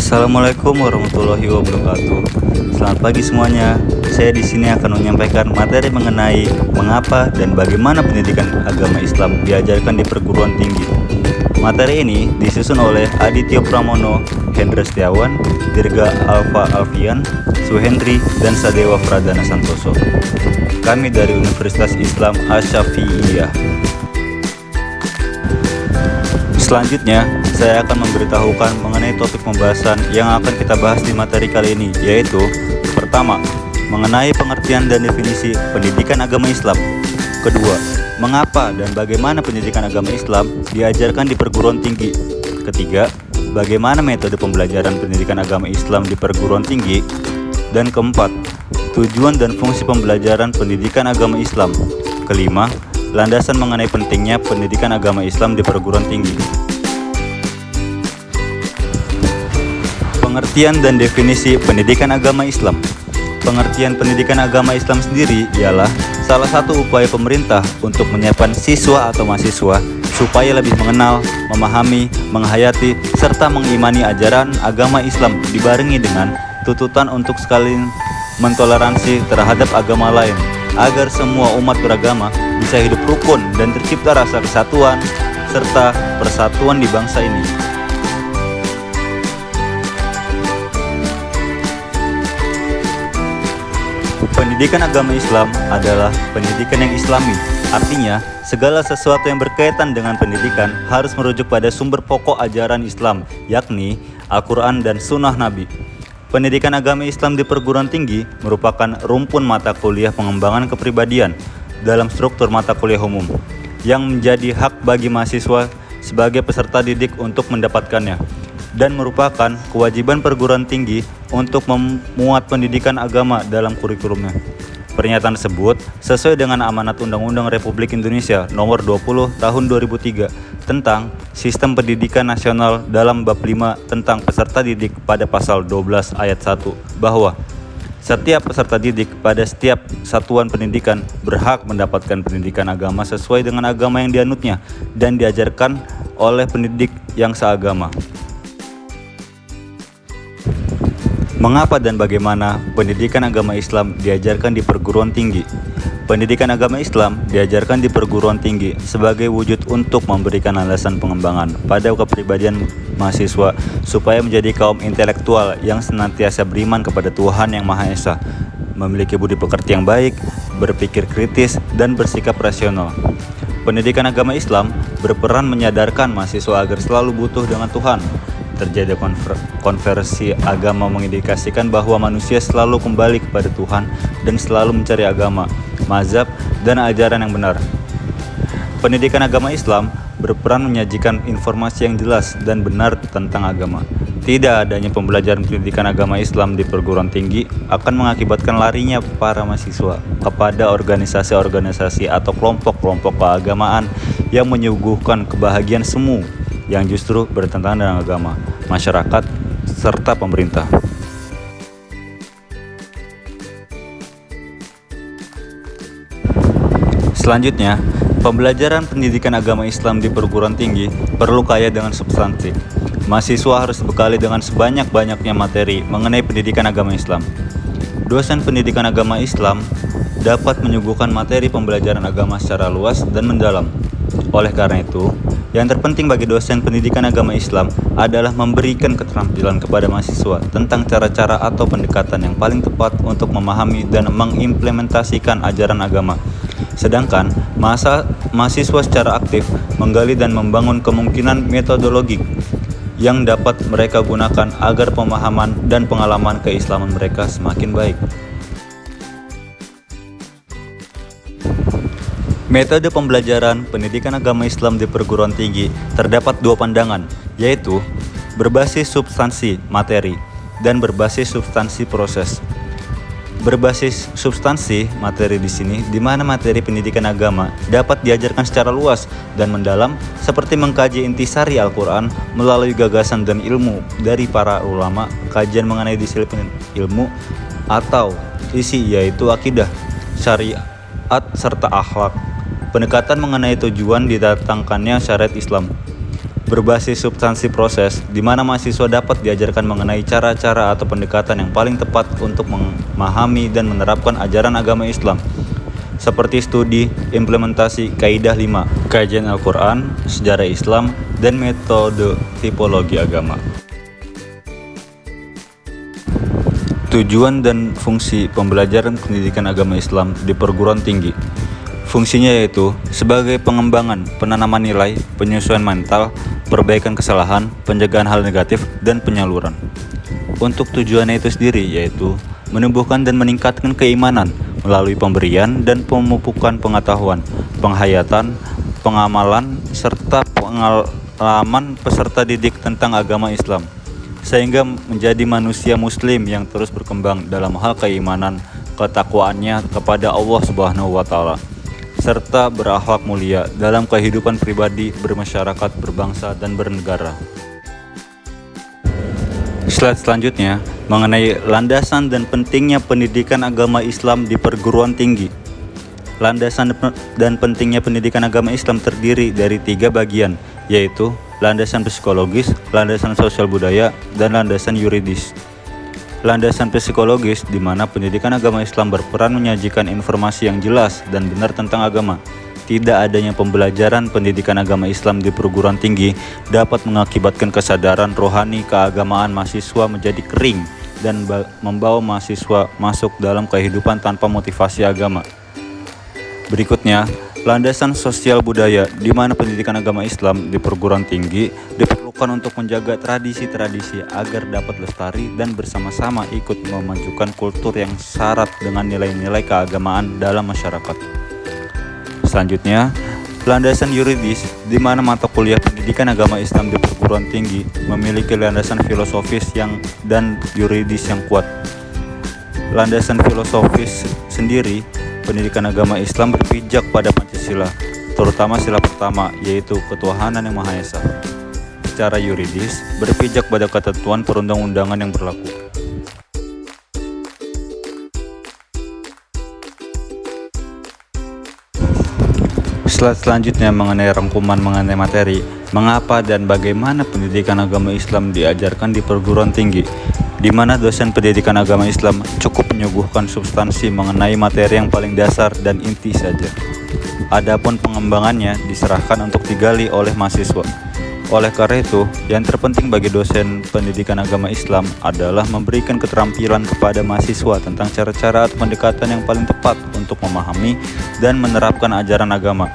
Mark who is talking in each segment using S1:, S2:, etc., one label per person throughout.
S1: Assalamualaikum warahmatullahi wabarakatuh. Selamat pagi semuanya. Saya di sini akan menyampaikan materi mengenai mengapa dan bagaimana pendidikan agama Islam diajarkan di perguruan tinggi. Materi ini disusun oleh Aditya Pramono, Hendra Setiawan, Dirga Alfa Alfian, Suhendri, dan Sadewa Pradana Santoso. Kami dari Universitas Islam Asy-Syafi'iyah. Selanjutnya, saya akan memberitahukan mengenai topik pembahasan yang akan kita bahas di materi kali ini, yaitu pertama, mengenai pengertian dan definisi pendidikan agama Islam. Kedua, mengapa dan bagaimana pendidikan agama Islam diajarkan di perguruan tinggi. Ketiga, bagaimana metode pembelajaran pendidikan agama Islam di perguruan tinggi. Dan keempat, tujuan dan fungsi pembelajaran pendidikan agama Islam. Kelima, landasan mengenai pentingnya pendidikan agama Islam di perguruan tinggi. Pengertian dan definisi pendidikan agama Islam. Pengertian pendidikan agama Islam sendiri ialah salah satu upaya pemerintah untuk menyiapkan siswa atau mahasiswa supaya lebih mengenal, memahami, menghayati, serta mengimani ajaran agama Islam dibarengi dengan tuntutan untuk saling mentoleransi terhadap agama lain, agar semua umat beragama bisa hidup rukun dan tercipta rasa kesatuan serta persatuan di bangsa ini. Pendidikan agama Islam adalah pendidikan yang Islami. Artinya, segala sesuatu yang berkaitan dengan pendidikan harus merujuk pada sumber pokok ajaran Islam, yakni Al-Quran dan Sunnah Nabi. Pendidikan agama Islam di perguruan tinggi merupakan rumpun mata kuliah pengembangan kepribadian dalam struktur mata kuliah umum, yang menjadi hak bagi mahasiswa sebagai peserta didik untuk mendapatkannya, dan merupakan kewajiban perguruan tinggi untuk memuat pendidikan agama dalam kurikulumnya. Pernyataan tersebut sesuai dengan amanat Undang-Undang Republik Indonesia Nomor 20 Tahun 2003 tentang Sistem Pendidikan Nasional dalam bab 5 tentang peserta didik pada pasal 12 ayat 1 bahwa setiap peserta didik pada setiap satuan pendidikan berhak mendapatkan pendidikan agama sesuai dengan agama yang dianutnya dan diajarkan oleh pendidik yang seagama. Mengapa dan bagaimana pendidikan agama Islam diajarkan di perguruan tinggi? Pendidikan agama Islam diajarkan di perguruan tinggi sebagai wujud untuk memberikan landasan pengembangan pada kepribadian mahasiswa supaya menjadi kaum intelektual yang senantiasa beriman kepada Tuhan Yang Maha Esa, memiliki budi pekerti yang baik, berpikir kritis, dan bersikap rasional. Pendidikan agama Islam berperan menyadarkan mahasiswa agar selalu butuh dengan Tuhan. Terjadi konversi agama mengindikasikan bahwa manusia selalu kembali kepada Tuhan dan selalu mencari agama, mazhab, dan ajaran yang benar. Pendidikan agama Islam berperan menyajikan informasi yang jelas dan benar tentang agama. Tidak adanya pembelajaran pendidikan agama Islam di perguruan tinggi akan mengakibatkan larinya para mahasiswa kepada organisasi-organisasi atau kelompok-kelompok keagamaan yang menyuguhkan kebahagiaan semu yang justru bertentangan dengan agama, masyarakat, serta pemerintah. Selanjutnya, pembelajaran pendidikan agama Islam di perguruan tinggi perlu kaya dengan substansi. Mahasiswa harus dibekali dengan sebanyak-banyaknya materi mengenai pendidikan agama Islam. Dosen pendidikan agama Islam dapat menyuguhkan materi pembelajaran agama secara luas dan mendalam. Oleh karena itu, yang terpenting bagi dosen pendidikan agama Islam adalah memberikan keterampilan kepada mahasiswa tentang cara-cara atau pendekatan yang paling tepat untuk memahami dan mengimplementasikan ajaran agama. Sedangkan mahasiswa secara aktif menggali dan membangun kemungkinan metodologik yang dapat mereka gunakan agar pemahaman dan pengalaman keislaman mereka semakin baik. Metode pembelajaran pendidikan agama Islam di perguruan tinggi terdapat dua pandangan, yaitu berbasis substansi materi dan berbasis substansi proses. Berbasis substansi materi di sini, di mana materi pendidikan agama dapat diajarkan secara luas dan mendalam, seperti mengkaji intisari Al-Quran melalui gagasan dan ilmu dari para ulama, kajian mengenai disiplin ilmu atau isi yaitu akidah, syariat, serta akhlak. Pendekatan mengenai tujuan didatangkannya syariat Islam. berbasis substansi proses, di mana mahasiswa dapat diajarkan mengenai cara-cara atau pendekatan yang paling tepat untuk memahami dan menerapkan ajaran agama Islam, seperti studi, implementasi Kaidah 5, kajian Al-Quran, sejarah Islam, dan metode tipologi agama. Tujuan dan fungsi pembelajaran pendidikan agama Islam di perguruan tinggi. Fungsinya yaitu sebagai pengembangan, penanaman nilai, penyesuaian mental, perbaikan kesalahan, pencegahan hal negatif, dan penyaluran. Untuk tujuannya itu sendiri yaitu menumbuhkan dan meningkatkan keimanan melalui pemberian dan pemupukan pengetahuan, penghayatan, pengamalan, serta pengalaman peserta didik tentang agama Islam, sehingga menjadi manusia muslim yang terus berkembang dalam hal keimanan, ketakwaannya kepada Allah Subhanahu wa taala, serta berakhlak mulia dalam kehidupan pribadi, bermasyarakat, berbangsa, dan bernegara. Slide selanjutnya mengenai landasan dan pentingnya pendidikan agama Islam di perguruan tinggi. Landasan dan pentingnya pendidikan agama Islam terdiri dari 3 bagian, yaitu landasan psikologis, landasan sosial budaya, dan landasan yuridis. Landasan psikologis, di mana pendidikan agama Islam berperan menyajikan informasi yang jelas dan benar tentang agama. Tidak adanya pembelajaran pendidikan agama Islam di perguruan tinggi dapat mengakibatkan kesadaran rohani keagamaan mahasiswa menjadi kering dan membawa mahasiswa masuk dalam kehidupan tanpa motivasi agama. Berikutnya, landasan sosial budaya, di mana pendidikan agama Islam di perguruan tinggi diperlukan untuk menjaga tradisi-tradisi agar dapat lestari dan bersama-sama ikut memajukan kultur yang syarat dengan nilai-nilai keagamaan dalam masyarakat. Selanjutnya, landasan yuridis, di mana mata kuliah pendidikan agama Islam di perguruan tinggi memiliki landasan filosofis dan yuridis yang kuat. Landasan filosofis sendiri, pendidikan agama Islam berpijak pada Pancasila, terutama sila pertama, yaitu ketuhanan yang Maha Esa. Secara yuridis, berpijak pada ketentuan perundang-undangan yang berlaku. Slide selanjutnya mengenai rangkuman mengenai materi, mengapa dan bagaimana pendidikan agama Islam diajarkan di perguruan tinggi, di mana dosen pendidikan agama Islam cukup menyuguhkan substansi mengenai materi yang paling dasar dan inti saja. Adapun pengembangannya diserahkan untuk digali oleh mahasiswa. Oleh karena itu, yang terpenting bagi dosen pendidikan agama Islam adalah memberikan keterampilan kepada mahasiswa tentang cara-cara atau pendekatan yang paling tepat untuk memahami dan menerapkan ajaran agama.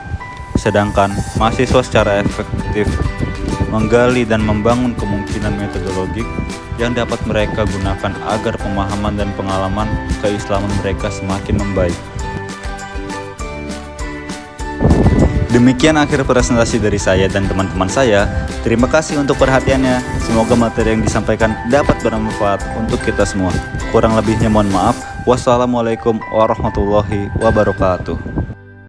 S1: Sedangkan mahasiswa secara efektif menggali dan membangun kemungkinan metodologik yang dapat mereka gunakan agar pemahaman dan pengalaman keislaman mereka semakin membaik. Demikian akhir presentasi dari saya dan teman-teman saya. Terima kasih untuk perhatiannya. Semoga materi yang disampaikan dapat bermanfaat untuk kita semua. Kurang lebihnya mohon maaf. Wassalamualaikum warahmatullahi wabarakatuh.